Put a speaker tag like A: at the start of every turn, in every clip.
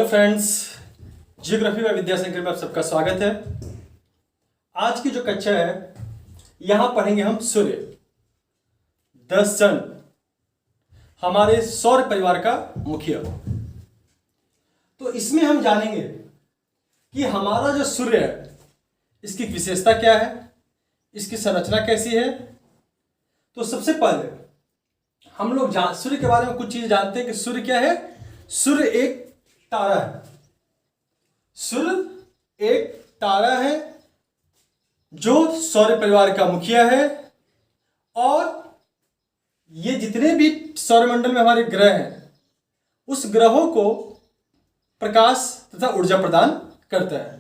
A: Hello friends, geography व विद्याशंकर में आप सबका स्वागत है। आज की जो कक्षा है यहां पढ़ेंगे हम सूर्य, द सन, हमारे सौर परिवार का मुखिया। तो इसमें हम जानेंगे कि हमारा जो सूर्य है इसकी विशेषता क्या है, इसकी संरचना कैसी है। तो सबसे पहले हम लोग सूर्य के बारे में कुछ चीज जानते हैं कि सूर्य क्या है। सूर्य एक तारा है। सूर्य एक तारा है जो सौर परिवार का मुखिया है, और ये जितने भी सौरमंडल में हमारे ग्रह हैं उस ग्रहों को प्रकाश तथा ऊर्जा प्रदान करता है।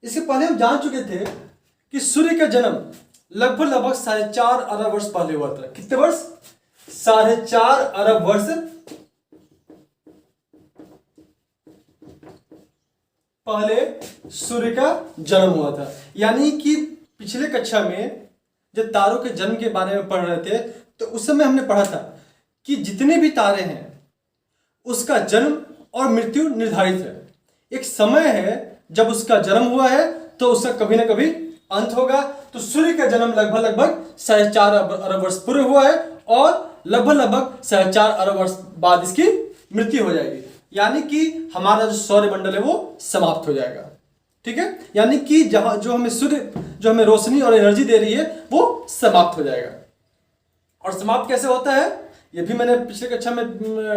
A: इसके पहले हम जान चुके थे कि सूर्य का जन्म लगभग 4.5 अरब वर्ष पहले हुआ था। कितने वर्ष? 4.5 अरब वर्ष पहले सूर्य का जन्म हुआ था। यानी कि पिछले कक्षा में जब तारों के जन्म के बारे में पढ़ रहे थे तो उस समय हमने पढ़ा था कि जितने भी तारे हैं उसका जन्म और मृत्यु निर्धारित है। एक समय है जब उसका जन्म हुआ है तो उसका कभी ना कभी अंत होगा। तो सूर्य का जन्म लगभग 4.5 अरब वर्ष पूर्व हुआ है और लगभग 4.5 अरब वर्ष बाद इसकी मृत्यु हो जाएगी। यानी कि हमारा जो सौर मंडल है वो समाप्त हो जाएगा। ठीक है, यानी कि जहां जो हमें सूर्य जो हमें रोशनी और एनर्जी दे रही है वो समाप्त हो जाएगा। और समाप्त कैसे होता है ये भी मैंने पिछले कक्षा में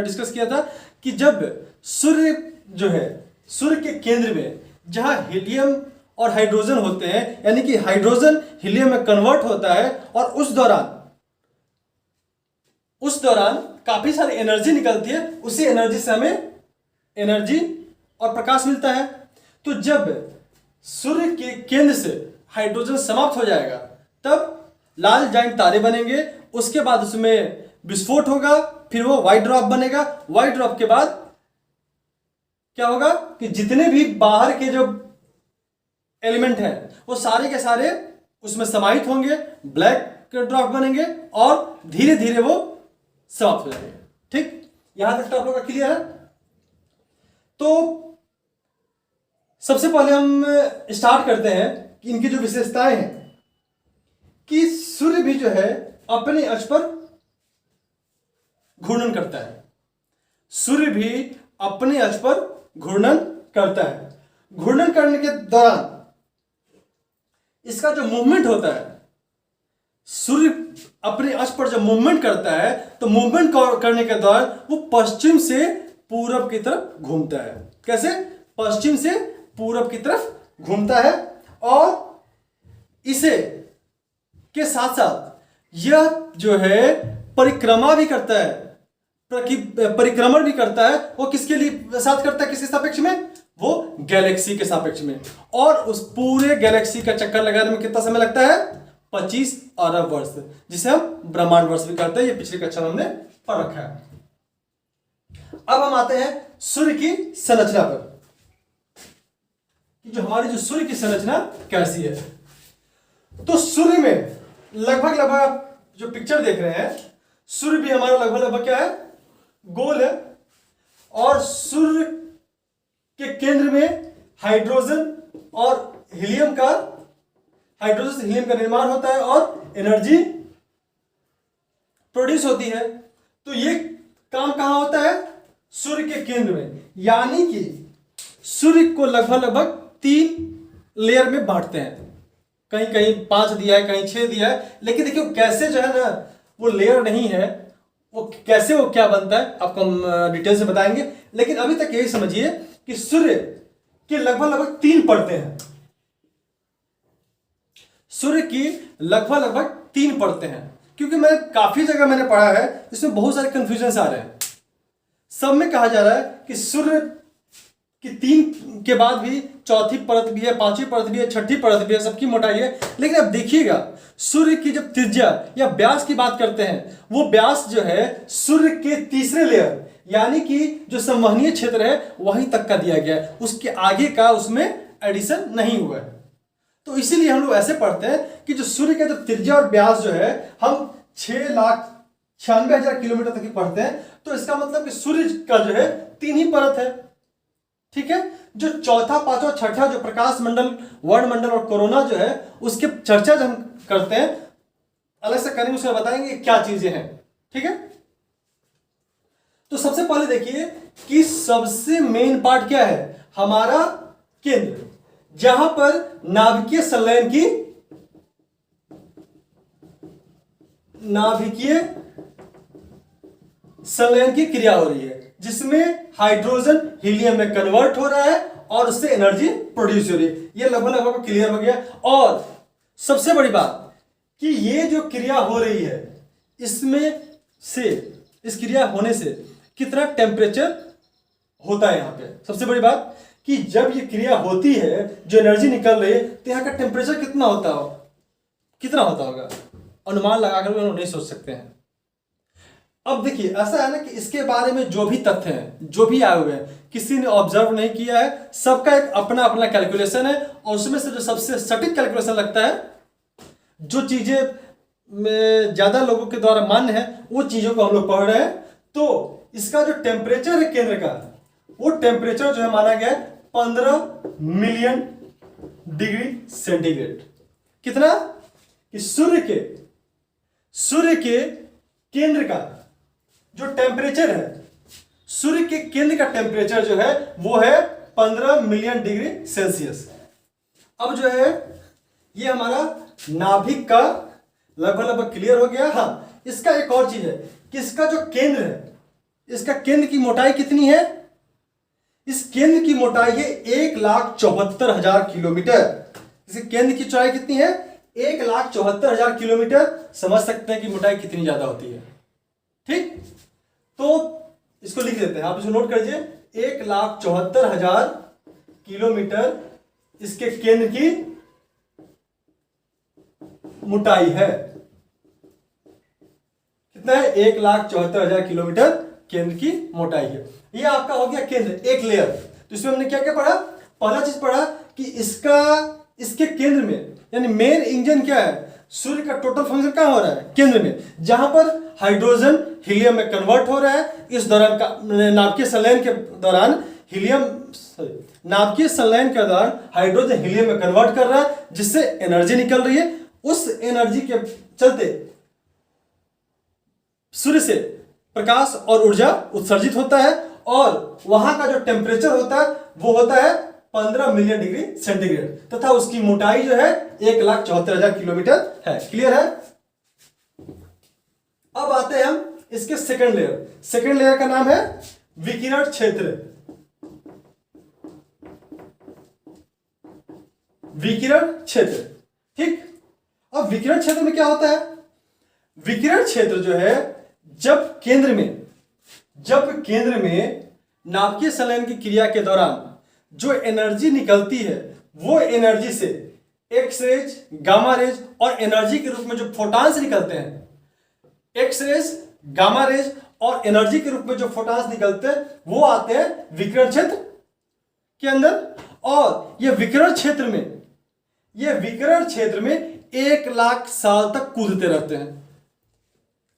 A: डिस्कस किया था कि जब सूर्य जो है, सूर्य के केंद्र में जहां हीलियम और हाइड्रोजन होते हैं, यानी कि हाइड्रोजन हीलियम में कन्वर्ट होता है और उस दौरान काफी सारी एनर्जी निकलती है। उसी एनर्जी से हमें एनर्जी और प्रकाश मिलता है। तो जब सूर्य के केंद्र से हाइड्रोजन समाप्त हो जाएगा तब लाल जाइंट तारे बनेंगे। उसके बाद उसमें विस्फोट होगा, फिर वो व्हाइट ड्रॉप बनेगा। व्हाइट ड्रॉप के बाद क्या होगा कि जितने भी बाहर के जो एलिमेंट हैं वो सारे के सारे उसमें समाहित होंगे, ब्लैक ड्रॉप बनेंगे और धीरे धीरे वो समाप्त हो जाएंगे। ठीक, यहां तक तो आप लोग का क्लियर है। तो सबसे पहले हम स्टार्ट करते हैं कि इनकी जो विशेषताएं हैं कि सूर्य भी जो है अपने अक्ष पर घूर्णन करता है। सूर्य भी अपने अक्ष पर घूर्णन करता है। घूर्णन करने के दौरान इसका जो मूवमेंट होता है, सूर्य अपने अक्ष पर जब मूवमेंट करता है तो मूवमेंट करने के दौरान वो पश्चिम से पूरब की तरफ घूमता है। कैसे? पश्चिम से पूरब की तरफ घूमता है। और इसे के साथ साथ यह जो है परिक्रमा भी करता है, परिक्रमण भी करता है। वो किसके लिए साथ करता है? किसके सापेक्ष में? वो गैलेक्सी के सापेक्ष में। और उस पूरे गैलेक्सी का चक्कर लगाने में कितना समय लगता है? 25 अरब वर्ष, जिसे हम ब्रह्मांड वर्ष भी कहते हैं। ये पिछली कक्षा में हमने पढ़ रखा है। अब हम आते हैं सूर्य की संरचना पर कि जो हमारी जो सूर्य की संरचना कैसी है। तो सूर्य में लगभग जो पिक्चर देख रहे हैं, सूर्य भी हमारा लगभग क्या है? गोल है। और सूर्य के केंद्र में हाइड्रोजन हीलियम का निर्माण होता है और एनर्जी प्रोड्यूस होती है। तो ये काम कहां होता है? सूर्य के केंद्र में। यानी कि सूर्य को लगभग 3 लेयर में बांटते हैं। कहीं कहीं 5 दिया है, कहीं 6 दिया है। लेकिन देखिए कैसे जो है ना वो लेयर नहीं है, वो कैसे वो क्या बनता है आपको हम डिटेल से बताएंगे। लेकिन अभी तक यही समझिए कि सूर्य के लगभग 3 परतें हैं। सूर्य की लगभग 3 परतें हैं। क्योंकि मैं काफी जगह मैंने पढ़ा है इसमें बहुत सारे कंफ्यूजन आ रहे हैं। सब में कहा जा रहा है कि सूर्य की 3 के बाद भी 4थी परत भी है, 5वीं परत भी है, 6ठी परत भी है, सबकी मोटाई है। लेकिन अब देखिएगा सूर्य की जब त्रिज्या या व्यास की बात करते हैं, वो व्यास जो है सूर्य के तीसरे लेयर यानी कि जो संवहनीय क्षेत्र है वहीं तक का दिया गया है। उसके आगे का उसमें एडिशन नहीं हुआ है। तो इसीलिए हम लोग ऐसे पढ़ते हैं कि जो सूर्य का जो त्रिज्या और व्यास जो है हम 6,96,000 किलोमीटर तक की पढ़ते हैं। तो इसका मतलब कि सूर्य का जो है 3 ही परत है। ठीक है, जो चौथा, पांचवा, छठा जो प्रकाश मंडल, वर्ण मंडल और कोरोना जो है, उसके चर्चा जो हम करते हैं अलग से करेंगे, उसमें बताएंगे क्या चीजें हैं। ठीक है, तो सबसे पहले देखिए कि सबसे मेन पार्ट क्या है, हमारा केंद्र, जहां पर नाभिकीय संलयन की क्रिया हो रही है, जिसमें हाइड्रोजन हीलियम में कन्वर्ट हो रहा है और उससे एनर्जी प्रोड्यूस हो रही है। ये लगभग क्लियर हो गया। और सबसे बड़ी बात कि ये जो क्रिया हो रही है, इसमें से, इस क्रिया होने से कितना टेम्परेचर होता है यहाँ पे। सबसे बड़ी बात कि जब ये क्रिया होती है, जो एनर्जी निकल रही है, तो यहाँ का टेम्परेचर कितना होता होगा, अनुमान लगाकर भी हम नहीं सोच सकते हैं। अब देखिए ऐसा है ना कि इसके बारे में जो भी तथ्य हैं, जो भी आए हुए हैं, किसी ने ऑब्जर्व नहीं किया है, सबका एक अपना अपना कैलकुलेशन है, और उसमें से जो सबसे सटीक कैलकुलेशन लगता है, जो चीजें में ज्यादा लोगों के द्वारा मान्य है, वो चीजों को हम लोग पढ़ रहे हैं। तो इसका जो टेम्परेचर है केंद्र का, वो टेम्परेचर जो है माना गया है 15 मिलियन डिग्री सेंटीग्रेड। कितना कि सूर्य के केंद्र का जो टेम्परेचर है, सूर्य के केंद्र का टेम्परेचर जो है वो है 15 मिलियन डिग्री सेल्सियस। अब जो है ये हमारा नाभिक का लगभग क्लियर हो गया। हाँ, इसका एक और चीज है कि इसका जो केंद्र है, इसका केंद्र की मोटाई कितनी है, इस केंद्र की मोटाई है 1,74,000 किलोमीटर। इसके केंद्र की चौड़ाई कितनी है, 1,74,000 किलोमीटर। समझ सकते हैं कि मोटाई कितनी ज्यादा होती है। ठीक, तो इसको लिख देते हैं, आप इसको नोट करिए, 1,74,000 किलोमीटर इसके केंद्र की मोटाई है। कितना है, 1,74,000 किलोमीटर केंद्र की मोटाई है। ये आपका हो गया केंद्र, एक लेयर। तो इसमें हमने क्या क्या पढ़ा, पहला चीज पढ़ा कि इसके केंद्र में, यानी मेन इंजन क्या है, सूर्य का टोटल फंक्शन कहां हो रहा है, केंद्र में, जहां पर हाइड्रोजन हीलियम में कन्वर्ट हो रहा है। इस दौरान नाभिकीय संलयन के दौरान हाइड्रोजन हीलियम में कन्वर्ट कर रहा है, जिससे एनर्जी निकल रही है। उस एनर्जी के चलते सूर्य से प्रकाश और ऊर्जा उत्सर्जित होता है, और वहां का जो टेम्परेचर होता है वो होता है 15 मिलियन डिग्री सेंटीग्रेड, तथा उसकी मोटाई जो है 1,74,000 किलोमीटर है। क्लियर है। अब आते हैं हम इसके सेकंड लेयर का नाम है विकिरण क्षेत्र। ठीक, अब विकिरण क्षेत्र में क्या होता है, विकिरण क्षेत्र जो है, जब केंद्र में नाभिकीय संलयन की क्रिया के दौरान जो एनर्जी निकलती है, वो एनर्जी से एक्स रेज, गामा रेज और एनर्जी के रूप में जो फोटॉन्स निकलते हैं, एक्स रेज, गामा रेज और एनर्जी के रूप में जो फोटॉन्स निकलते हैं, वो आते हैं विकिरण क्षेत्र के अंदर। और ये विकिरण क्षेत्र में 1,00,000 साल तक कूदते रहते हैं।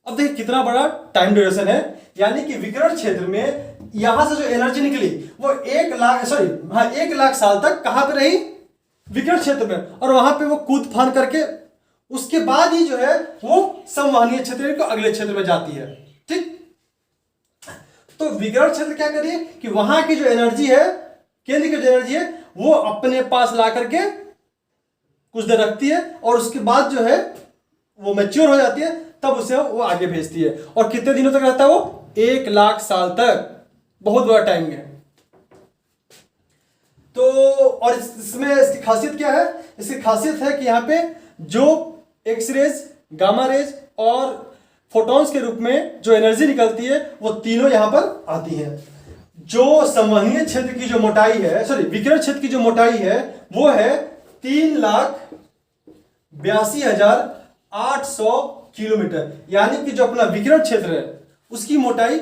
A: अब देखिए कितना बड़ा टाइम ड्यूरेशन है, यानी कि विकिरण क्षेत्र में यहां से जो एनर्जी निकली वो 1,00,000 साल तक कहां पे रही, विकिरण क्षेत्र में, और वहां पे वो कूद फान करके उसके बाद ही जो है वो संवहनीय क्षेत्र को अगले क्षेत्र में जाती है। ठीक, तो विकिरण क्षेत्र क्या करिए कि वहां की जो एनर्जी है, केंद्र की जो एनर्जी है, वो अपने पास ला करके कुछ देर रखती है, और उसके बाद जो है वो मैच्योर हो जाती है, तब उसे वो आगे भेजती है। और कितने दिनों तक रहता है वो, 1,00,000 साल तक। बहुत बड़ा टाइम है। तो और इसमें इसकी खासियत क्या है, इसकी खासियत है कि यहाँ पे जो एक्स रेज, गामा रेज और फोटॉन्स के रूप में जो एनर्जी निकलती है, वो तीनों यहां पर आती है। जो संवहनीय क्षेत्र की जो मोटाई है, विकिरण क्षेत्र की जो मोटाई है, वो है 3,82,800 किलोमीटर। यानी कि जो अपना विकिरण क्षेत्र है, उसकी मोटाई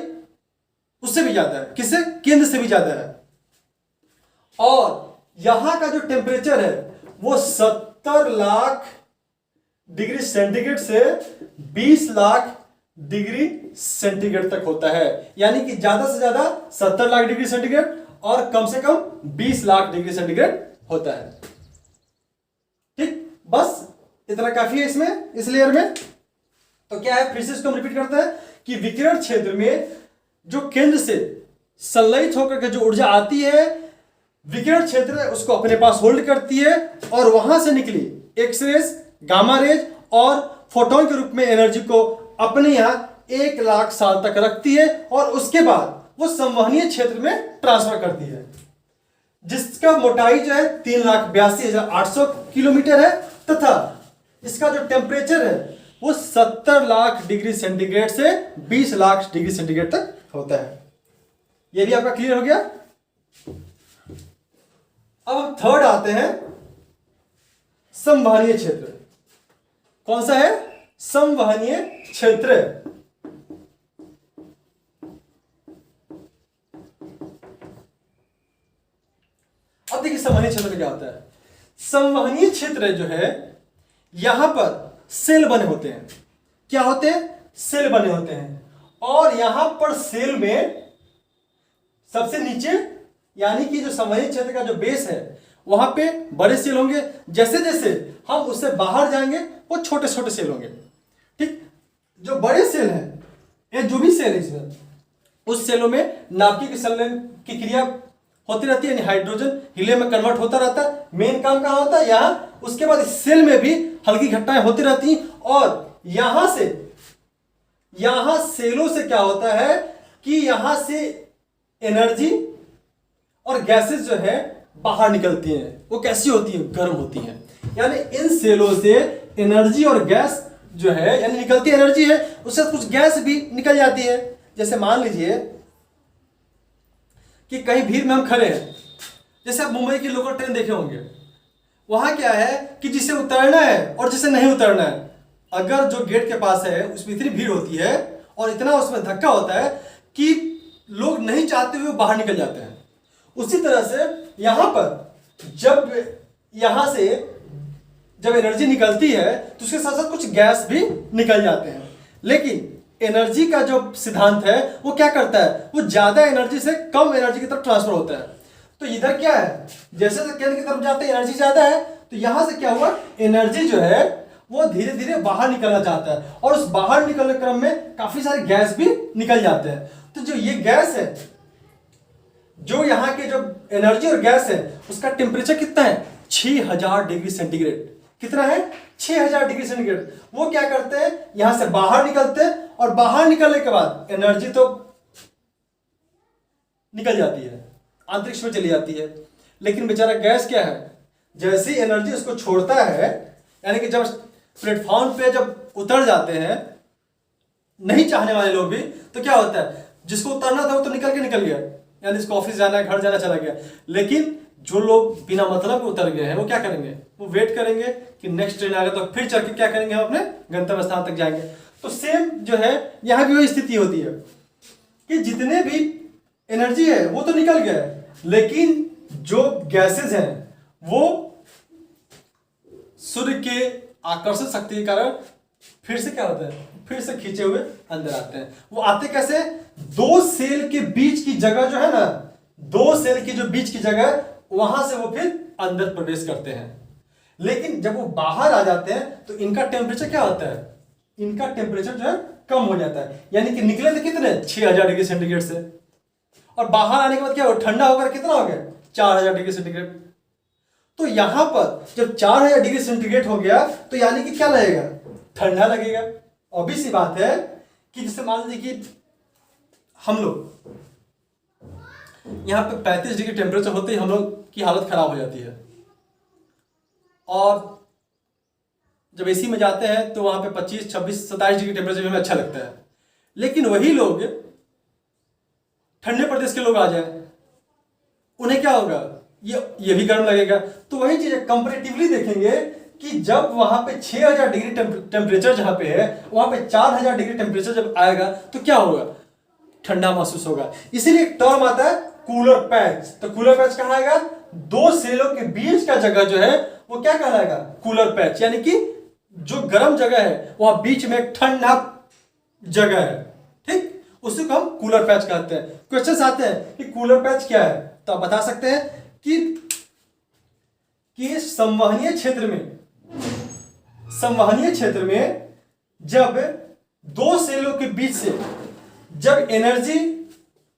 A: उससे भी ज्यादा है। किससे, केंद्र से भी ज्यादा है। और यहां का जो टेम्परेचर है वो 70 लाख डिग्री सेंटीग्रेड से 20 लाख डिग्री सेंटीग्रेड तक होता है। यानी कि ज्यादा से ज्यादा 70 लाख डिग्री सेंटीग्रेड और कम से कम 20 लाख डिग्री सेंटीग्रेड होता है। ठीक, बस इतना काफी है इसमें, इस लेयर में। तो क्या है, फिर से इसको हम रिपीट करते हैं कि विकिरण क्षेत्र में जो केंद्र से संलयित होकर के जो ऊर्जा आती है, विकिरण क्षेत्र उसको अपने पास होल्ड करती है और वहां से निकली एक्सरेज, गामा रेज और फोटोन के रूप में एनर्जी को अपने यहां 1 लाख साल तक रखती है और उसके बाद वो संवहनीय क्षेत्र में ट्रांसफर करती है, जिसका मोटाई जो है 3,82,800 किलोमीटर है तथा इसका जो टेम्परेचर है वो 70 लाख डिग्री सेंटीग्रेड से 20 लाख डिग्री सेंटीग्रेड तक होता है। ये भी आपका क्लियर हो गया। अब हम थर्ड आते हैं, संवहनीय क्षेत्र। कौन सा है? संवहनीय क्षेत्र। अब देखिए संवहनीय क्षेत्र में क्या होता है। संवहनीय क्षेत्र जो है, यहां पर सेल बने होते हैं। क्या होते हैं? सेल बने होते हैं। और यहां पर सेल में सबसे नीचे यानी कि जो संवहनीय क्षेत्र का जो बेस है वहां पे बड़े सेल होंगे। जैसे जैसे हम उससे बाहर जाएंगे वो छोटे छोटे सेल होंगे। ठीक, जो बड़े सेल हैं, ये जो भी सेल है इसमें, उस सेलों में नाभिकीय संलयन की क्रिया होती रहती है, यानी हाइड्रोजन हीलियम में कन्वर्ट होता रहता है। मेन काम कहां होता है? यहां। उसके बाद इस सेल में भी हल्की घटनाएं होती रहती हैं और यहां सेलों से क्या होता है कि यहां से एनर्जी और गैसेस जो है बाहर निकलती हैं। वो कैसी होती है? गर्म होती हैं। यानी इन सेलों से एनर्जी और गैस जो है, यानी निकलती एनर्जी है, उससे कुछ गैस भी निकल जाती है। जैसे मान लीजिए कि कहीं भीड़ में हम खड़े हैं, जैसे आप मुंबई की लोकल ट्रेन देखे होंगे, वहां क्या है कि जिसे उतरना है और जिसे नहीं उतरना है, अगर जो गेट के पास है उसमें इतनी भीड़ होती है और इतना उसमें धक्का होता है कि लोग नहीं चाहते हुए बाहर निकल जाते हैं। उसी तरह से यहां पर यहां से जब एनर्जी निकलती है तो उसके साथ साथ कुछ गैस भी निकल जाते हैं। लेकिन एनर्जी का जो सिद्धांत है वो क्या करता है? वो ज्यादा एनर्जी से कम एनर्जी की तरफ ट्रांसफर होता है। तो इधर क्या है, जैसे केंद्र की तरफ जाते हैं एनर्जी ज्यादा है, तो यहां से क्या हुआ, एनर्जी जो है वो धीरे धीरे बाहर निकलना चाहता है और उस बाहर निकलने क्रम में काफी सारे गैस भी निकल जाते हैं। तो जो ये गैस है, जो यहाँ के जो एनर्जी और गैस है, उसका टेम्परेचर कितना है? 6000 डिग्री सेंटीग्रेड। कितना है? 6000 डिग्री सेंटीग्रेड। वो क्या करते हैं, यहां से बाहर निकलते हैं और बाहर निकलने के बाद एनर्जी तो निकल जाती है, अंतरिक्ष में चली जाती है। लेकिन बेचारा गैस क्या है, जैसी एनर्जी उसको छोड़ता है, यानी कि जब प्लेटफॉर्म पे जब उतर जाते हैं नहीं चाहने वाले लोग भी, तो क्या होता है, जिसको उतरना था वो तो निकल गया, यानी इसको ऑफिस जाना है, घर जाना, चला गया। लेकिन जो लोग बिना मतलब के उतर गए हैं वो क्या करेंगे? वो वेट करेंगे कि नेक्स्ट ट्रेन आएगा तो फिर चल के क्या करेंगे, हम अपने गंतव्य स्थान तक जाएंगे। तो सेम जो है यहां भी वही स्थिति होती है कि जितने भी एनर्जी है वो तो निकल गया है, लेकिन जो गैसेस हैं वो सूर्य के आकर्षण शक्ति के कारण फिर से क्या होता है, फिर से खींचे हुए अंदर आते हैं। वो आते कैसे? दो सेल के बीच की जगह जो है ना, दो सेल की जो बीच की जगह, वहां से वो फिर अंदर प्रवेश करते हैं। लेकिन जब वो बाहर आ जाते हैं तो इनका टेम्परेचर क्या होता है? इनका टेम्परेचर जो है कम हो जाता है। यानी कि निकले थे कितने? 6000 डिग्री सेंटीग्रेड से, और बाहर आने के बाद क्या हो, ठंडा होकर कितना हो गया? 4000 डिग्री सेंटीग्रेड। तो यहां पर जब 4000 डिग्री सेंटीग्रेड हो गया तो यानी कि क्या लगेगा? ठंडा लगेगा। ऑब्वियस सी बात है कि जैसे मान लीजिए कि हम लोग यहां पे 35 डिग्री टेम्परेचर होते ही हम लोग की हालत खराब हो जाती है, और जब एसी में जाते हैं तो वहां पे 25, 26, 27 डिग्री टेम्परेचर में हमें अच्छा लगता है। लेकिन वही लोग ठंडे प्रदेश के लोग आ जाए, उन्हें क्या होगा? ये भी गर्म लगेगा। तो वही चीज कंपैरेटिवली देखेंगे कि जब वहां पे 6000 डिग्री टेम्परेचर जहां पे है, वहां पे 4000 डिग्री टेम्परेचर जब आएगा तो क्या होगा? ठंडा महसूस होगा। इसीलिए एक टर्म आता है कूलर पैच। तो कूलर पैच कहां आएगा? दो सेलों के बीच का जगह जो है वो क्या कहलाएगा? Cooler patch. यानी कि जो गर्म जगह है वहां बीच में एक ठंडा जगह है, ठीक, उसी को हम कूलर पैच कहते हैं। क्वेश्चन आते हैं कि कूलर पैच क्या है, तो आप बता सकते हैं कि संवहनीय क्षेत्र में जब दो सेलों के बीच से जब एनर्जी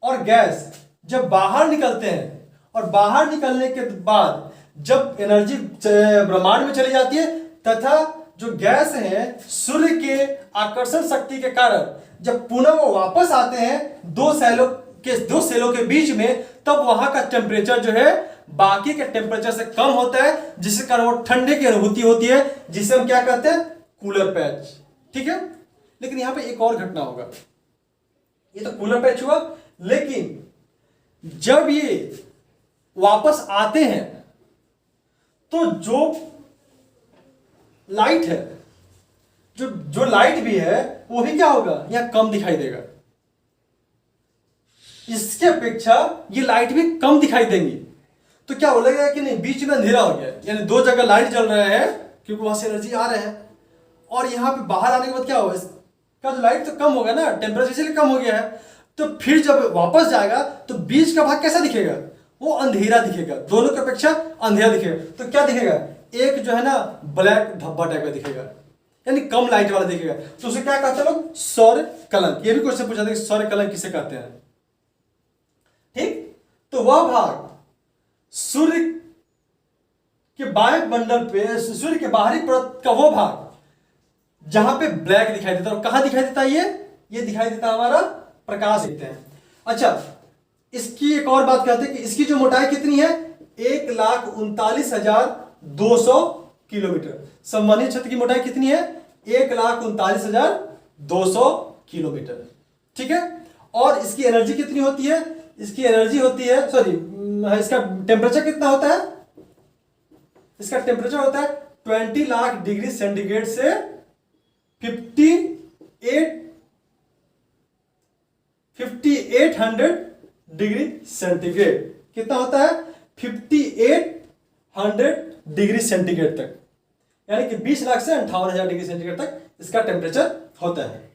A: और गैस जब बाहर निकलते हैं और बाहर निकलने के बाद जब एनर्जी ब्रह्मांड में चली जाती है तथा जो गैस है सूर्य के आकर्षण शक्ति के कारण जब पुनः वो वापस आते हैं दो सेलों के बीच में, तब वहां का टेम्परेचर जो है बाकी के टेम्परेचर से कम होता है, जिसके कारण वो ठंडे की अनुभूति होती है, जिसे हम क्या कहते हैं, कूलर पैच। ठीक है, लेकिन यहां पे एक और घटना होगा। ये तो कूलर पैच हुआ, लेकिन जब ये वापस आते हैं तो जो लाइट है, जो लाइट भी है वो भी क्या होगा, यहां कम दिखाई देगा। इसके अपेक्षा ये लाइट भी कम दिखाई देंगी। तो क्या बोलेगा कि नहीं, बीच में अंधेरा हो गया, यानी दो जगह लाइट जल रहा है क्योंकि वहां से एनर्जी आ रहे हैं, और यहां पे बाहर आने के बाद क्या होगा, इसका जो लाइट तो कम होगा ना, टेम्परेचर इसलिए कम हो गया है। तो फिर जब वापस जाएगा तो बीच का भाग कैसा दिखेगा, वो अंधेरा दिखेगा, दोनों की अपेक्षा अंधेरा दिखेगा। तो क्या दिखेगा, एक जो है ना ब्लैक धब्बा टाइप का दिखेगा, यानी कम लाइट वाला दिखेगा। तो उसे क्या कहते हैं लोग, सौर कलंक। ये भी क्वेश्चन पूछा था कि सौर कलंक किसे कहते हैं। ठीक, तो वह भाग सूर्य के वायुमंडल पे, सूर्य के बाहरी परत का वो भाग जहां पे ब्लैक दिखाई देता है, और कहां दिखाई देता है, ये दिखाई देता है हमारा प्रकाश देखते हैं। अच्छा, इसकी एक और बात कहते हैं कि इसकी जो मोटाई कितनी है, 1,39,200 किलोमीटर। संवहनीय क्षेत्र की मोटाई कितनी है, 1,39,200 किलोमीटर। ठीक है, और इसकी एनर्जी कितनी होती है, इसकी एनर्जी होती है, सॉरी, इसका टेम्परेचर कितना होता है, इसका टेम्परेचर होता है 20 लाख डिग्री सेंटीग्रेड से 5800 डिग्री सेंटीग्रेड। कितना होता है, 5800 डिग्री सेंटीग्रेड तक, यानी कि 20 लाख से 58,000 डिग्री सेंटीग्रेड तक इसका टेम्परेचर होता है।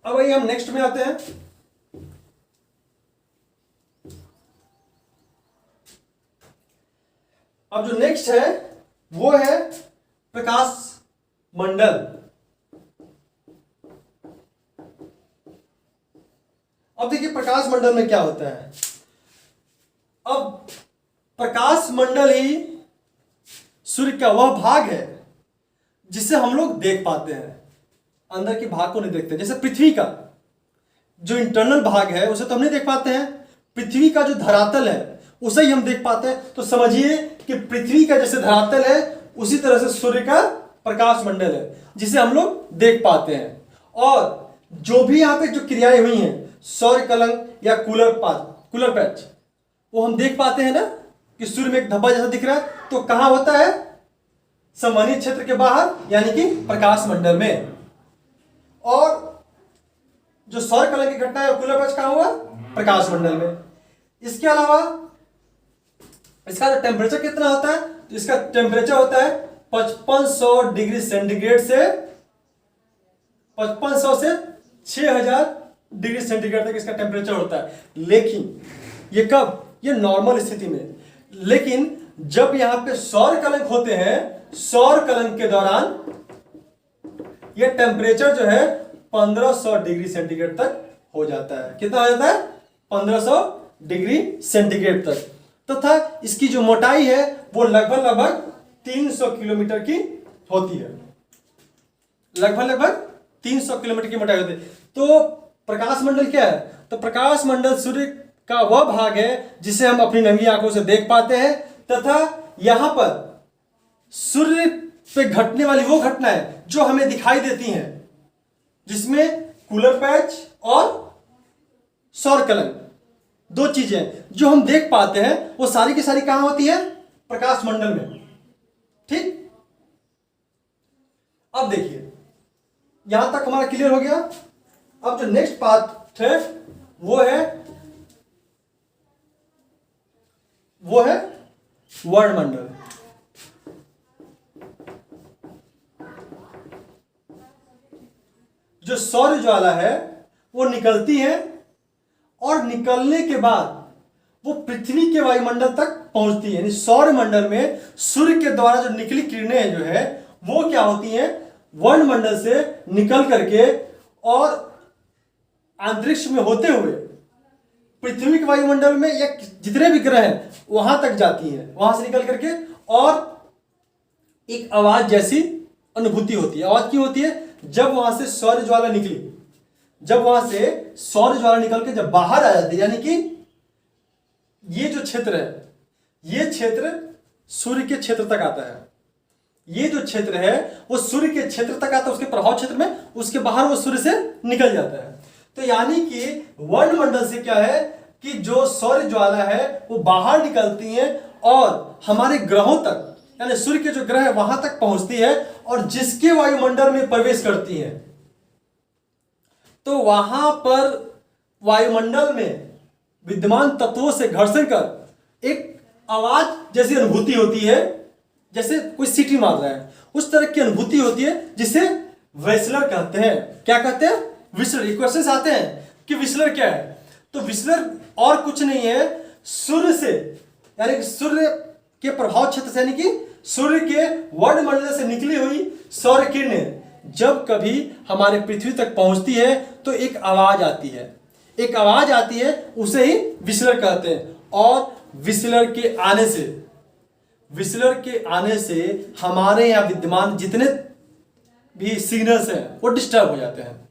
A: अब वही हम नेक्स्ट में आते हैं। अब जो नेक्स्ट है वो है प्रकाश मंडल। अब देखिए प्रकाश मंडल में क्या होता है। अब प्रकाश मंडल ही सूर्य का वह भाग है जिसे हम लोग देख पाते हैं, अंदर के भाग को नहीं देखते। जैसे पृथ्वी का जो इंटरनल भाग है उसे तो हम नहीं देख पाते हैं, पृथ्वी का जो धरातल है उसे ही हम देख पाते हैं। तो समझिए कि पृथ्वी का जैसे धरातल है उसी तरह से सूर्य का प्रकाश मंडल है जिसे हम लोग देख पाते हैं। और जो भी यहाँ पे जो क्रियाएं हुई हैं, सौर कलंक या कूलर पैच, वो हम देख पाते हैं ना कि सूर्य में एक धब्बा जैसा दिख रहा है, तो कहां होता है, संवहनीय क्षेत्र के बाहर, यानी कि प्रकाश मंडल में। और जो सौर कलंक की घटना है कूलर पैच कहां हुआ, प्रकाश मंडल में। इसके अलावा इसका टेम्परेचर कितना होता है, तो इसका टेम्परेचर होता है 5500 डिग्री सेंटीग्रेड से 5500 से 6000 डिग्री सेंटीग्रेड तक इसका टेम्परेचर होता है। लेकिन ये कब, ये नॉर्मल स्थिति में। लेकिन जब यहां पे सौर कलंक होते हैं, सौर कलंक के दौरान ये टेम्परेचर जो है 1500 डिग्री सेंटीग्रेड तक हो जाता है। कितना हो जाता है, 1500 डिग्री सेंटीग्रेड तक। तथा इसकी जो मोटाई है वो लगभग 300 किलोमीटर की होती है, लगभग 300 किलोमीटर की मोटाई होती है। तो प्रकाश मंडल क्या है, तो प्रकाश मंडल सूर्य का वह भाग है जिसे हम अपनी नंगी आंखों से देख पाते हैं, तथा यहां पर सूर्य पे घटने वाली वो घटनाएं जो हमें दिखाई देती हैं, जिसमें कूलर पैच और सौर कलंक, दो चीजें जो हम देख पाते हैं, वो सारी की सारी कहां होती है, प्रकाश मंडल में। ठीक, अब देखिए यहां तक हमारा क्लियर हो गया। अब जो नेक्स्ट पार्ट है वो है वर्णमंडल। जो सौर ज्वाला है वो निकलती है और निकलने के बाद वो पृथ्वी के वायुमंडल तक पहुंचती है। यानी सौर मंडल में सूर्य के द्वारा जो निकली किरणें जो है वो क्या होती हैं, वर्णमंडल से निकल करके और अंतरिक्ष में होते हुए पृथ्वी के वायुमंडल में या जितने भी ग्रह हैं वहां तक जाती हैं, वहां से निकल करके और एक आवाज जैसी अनुभूति होती है। आवाज क्यों होती है? जब वहां से सौर ज्वाला निकली, जब वहां से सौर ज्वाला निकल के जब बाहर आ जाती है, यानी कि ये जो क्षेत्र है, ये क्षेत्र सूर्य के क्षेत्र तक आता है। ये जो क्षेत्र है वो सूर्य के क्षेत्र तक आता है, उसके प्रभाव क्षेत्र में, उसके बाहर वो सूर्य से निकल जाता है। तो यानी कि वर्णमंडल से क्या है कि जो सौर ज्वाला है वो बाहर निकलती है और हमारे ग्रहों तक, यानी सूर्य के जो ग्रह है वहां तक पहुंचती है और जिसके वायुमंडल में प्रवेश करती है तो वहां पर वायुमंडल में विद्यमान तत्वों से घर्षण कर एक आवाज जैसी अनुभूति होती है, जैसे कोई सीटी मार रहा है, उस तरह की अनुभूति होती है जिसे विसलर कहते हैं। क्या कहते हैं? विसलर। क्वेश्चन आते हैं कि विसलर क्या है? तो विसलर और कुछ नहीं है, सूर्य से, यानी कि सूर्य के प्रभाव क्षेत्र से, यानी कि सूर्य के वर्णमंडल से निकली हुई सौर किरणें जब कभी हमारे पृथ्वी तक पहुंचती है तो एक आवाज आती है, एक आवाज आती है, उसे ही विसलर कहते हैं। और विसलर के आने से हमारे यहाँ विद्यमान जितने भी सिग्नल्स हैं वो डिस्टर्ब हो जाते हैं।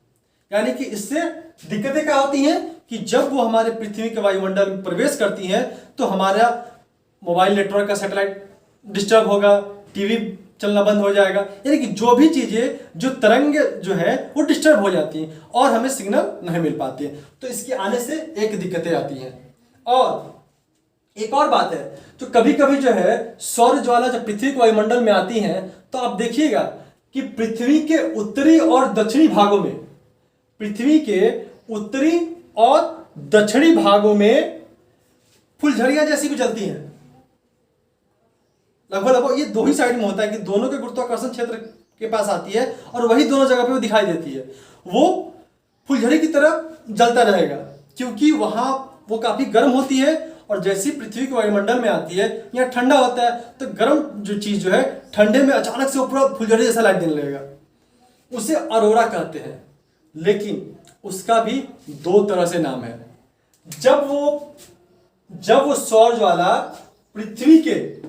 A: यानी कि इससे दिक्कतें क्या होती हैं कि जब वो हमारे पृथ्वी के वायुमंडल में प्रवेश करती हैं तो हमारा मोबाइल नेटवर्क का सैटेलाइट डिस्टर्ब होगा, टीवी चलना बंद हो जाएगा, यानी कि जो भी चीजें, जो तरंग जो है वो डिस्टर्ब हो जाती हैं और हमें सिग्नल नहीं मिल पाती है। तो इसके आने से एक दिक्कतें आती हैं। और एक और बात है, तो कभी कभी जो है सौर ज्वाला जब पृथ्वी के वायुमंडल में आती हैं तो आप देखिएगा कि पृथ्वी के उत्तरी और दक्षिणी भागों में, पृथ्वी के उत्तरी और दक्षिणी भागों में फुलझड़ियां जैसी भी चलती हैं। लगभग ये दो ही साइड में होता है कि दोनों के गुरुत्वाकर्षण क्षेत्र के पास आती है और वही दोनों जगह पे वो दिखाई देती है। वो फुलझड़ी की तरह जलता रहेगा क्योंकि वहां वो काफी गर्म होती है और जैसी पृथ्वी के वायुमंडल में आती है, यहाँ ठंडा होता है तो गर्म जो चीज जो है ठंडे में अचानक से पूरा फुलझड़ी जैसा लाइट देने लगेगा, उसे अरोरा कहते हैं। लेकिन उसका भी दो तरह से नाम है। जब वो सौर ज्वाला पृथ्वी के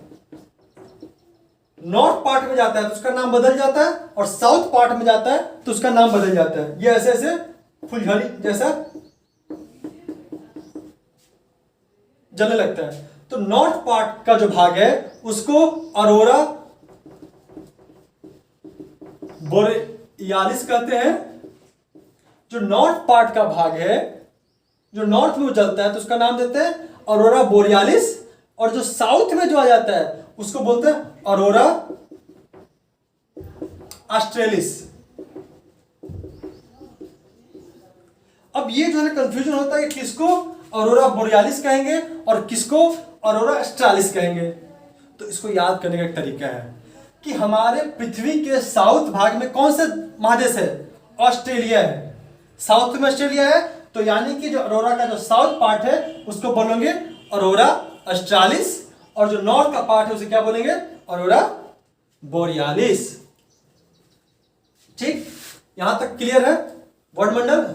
A: नॉर्थ पार्ट में जाता है तो उसका नाम बदल जाता है और साउथ पार्ट में जाता है तो उसका नाम बदल जाता है। ये ऐसे ऐसे फुलझड़ी जैसा जलने लगता है। तो नॉर्थ पार्ट का जो भाग है उसको अरोरा बोरेयालिस कहते हैं। जो नॉर्थ पार्ट का भाग है, जो नॉर्थ में जलता है तो उसका नाम देते हैं अरोरा बोरियालिस, और जो साउथ में जो आ जाता है उसको बोलते हैं अरोरा ऑस्ट्रेलिस। अब ये जो है कंफ्यूजन होता है कि किसको अरोरा बोरियालिस कहेंगे और किसको अरोरा ऑस्ट्रेलिस कहेंगे। तो इसको याद करने का एक तरीका है कि हमारे पृथ्वी के साउथ भाग में कौन सा महादेश है? ऑस्ट्रेलिया है। साउथ में ऑस्ट्रेलिया है, तो यानी कि जो अरोरा का जो साउथ पार्ट है उसको बोलेंगे अरोरा ऑस्ट्रेलिस, और जो नॉर्थ का पार्ट है उसे क्या बोलेंगे? अरोरा बोरियालिस। ठीक, यहां तक क्लियर है वर्णमंडल।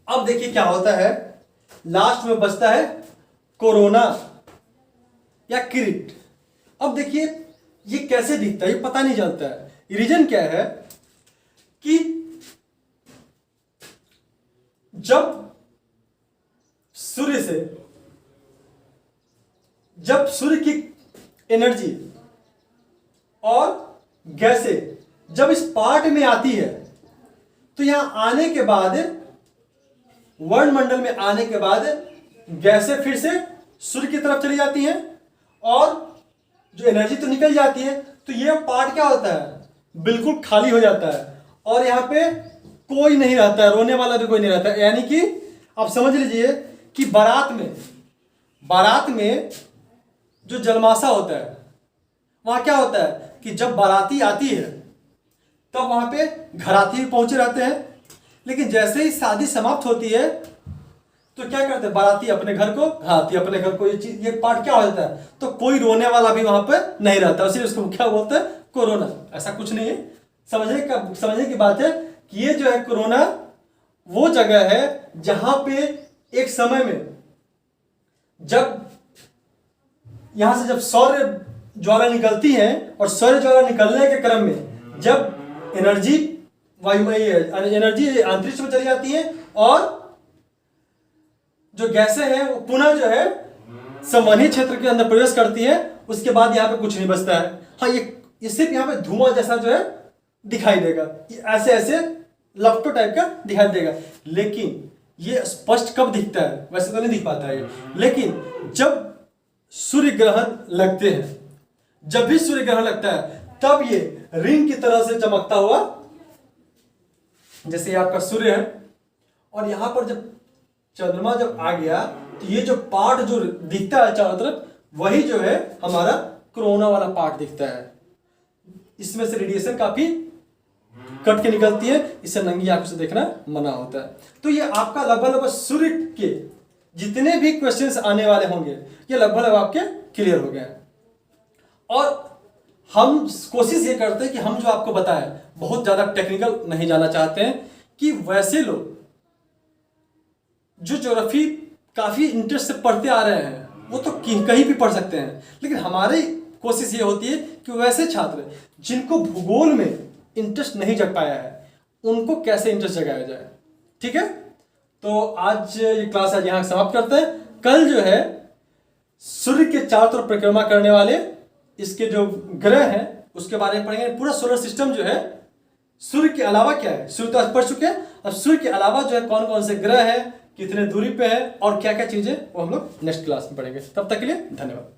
A: अब देखिए क्या होता है, लास्ट में बचता है कोरोना या किरीट। अब देखिए ये कैसे दिखता है, ये पता नहीं चलता है। रीजन क्या है कि जब सूर्य की एनर्जी और गैसें जब इस पार्ट में आती है तो यहां आने के बाद, वर्णमंडल में आने के बाद गैसें फिर से सूर्य की तरफ चली जाती हैं और जो एनर्जी तो निकल जाती है, तो ये पार्ट क्या होता है? बिल्कुल खाली हो जाता है और यहां पे कोई नहीं रहता है, रोने वाला भी कोई नहीं रहता है। यानी कि आप समझ लीजिए कि बारात में जो जलमासा होता है, वहां क्या होता है कि जब बाराती आती है तब वहां पे घराती भी पहुंचे रहते हैं। लेकिन जैसे ही शादी समाप्त होती है तो क्या करते हैं, बाराती अपने घर को, घराती अपने घर को। ये पार्ट क्या हो जाता है, तो कोई रोने वाला भी वहां पे नहीं रहता। उसी उसको क्या बोलते हैं, कोरोना। ऐसा कुछ नहीं है, समझने की बात है कि ये जो है कोरोना वो जगह है जहां पे एक समय में जब यहां से जब सौर्य ज्वाला निकलती है और सौर्य ज्वाला निकलने के क्रम में जब एनर्जी एनर्जी अंतरिक्ष में चली जाती है और जो गैसें हैं वो पुनः जो है संवहनी क्षेत्र के अंदर प्रवेश करती है, उसके बाद यहाँ पे कुछ नहीं बचता है। हाँ, ये सिर्फ यहाँ पे धुआं जैसा जो है दिखाई देगा, ऐसे ऐसे लपटो टाइप का दिखाई देगा। लेकिन ये स्पष्ट कब दिखता है, वैसे तो नहीं दिख पाता है, लेकिन जब सूर्य ग्रहण लगते हैं, जब भी सूर्य ग्रहण लगता है तब ये रिंग की तरह से चमकता हुआ, जैसे आपका सूर्य है और यहां पर जब चंद्रमा जब आ गया तो ये जो पार्ट जो दिखता है चारों तरफ, वही जो है हमारा कोरोना वाला पार्ट दिखता है। इसमें से रेडिएशन काफी कट के निकलती है, इसे नंगी आंखों से देखना मना होता है। तो ये आपका लगभग सूर्य के जितने भी क्वेश्चंस आने वाले होंगे ये लगभग आपके क्लियर हो गए हैं। और हम कोशिश ये करते हैं कि हम जो आपको बताएं बहुत ज्यादा टेक्निकल नहीं जाना चाहते हैं, कि वैसे लोग जो ज्योग्राफी काफी इंटरेस्ट से पढ़ते आ रहे हैं वो तो कहीं भी पढ़ सकते हैं, लेकिन हमारी कोशिश ये होती है कि वैसे छात्र जिनको भूगोल में इंटरेस्ट नहीं जग पाया है उनको कैसे इंटरेस्ट जगाया जाए। ठीक है, तो आज ये क्लास आज यहाँ समाप्त करते हैं। कल जो है सूर्य के चारों तरफ परिक्रमा करने वाले इसके जो ग्रह हैं उसके बारे में पढ़ेंगे। पूरा सोलर सिस्टम जो है सूर्य के अलावा क्या है, सूर्य तो आज पढ़ चुके हैं, अब सूर्य के अलावा जो है कौन कौन से ग्रह हैं, कितने दूरी पे है और क्या क्या चीजें, वो हम लोग नेक्स्ट क्लास में पढ़ेंगे। तब तक के लिए धन्यवाद।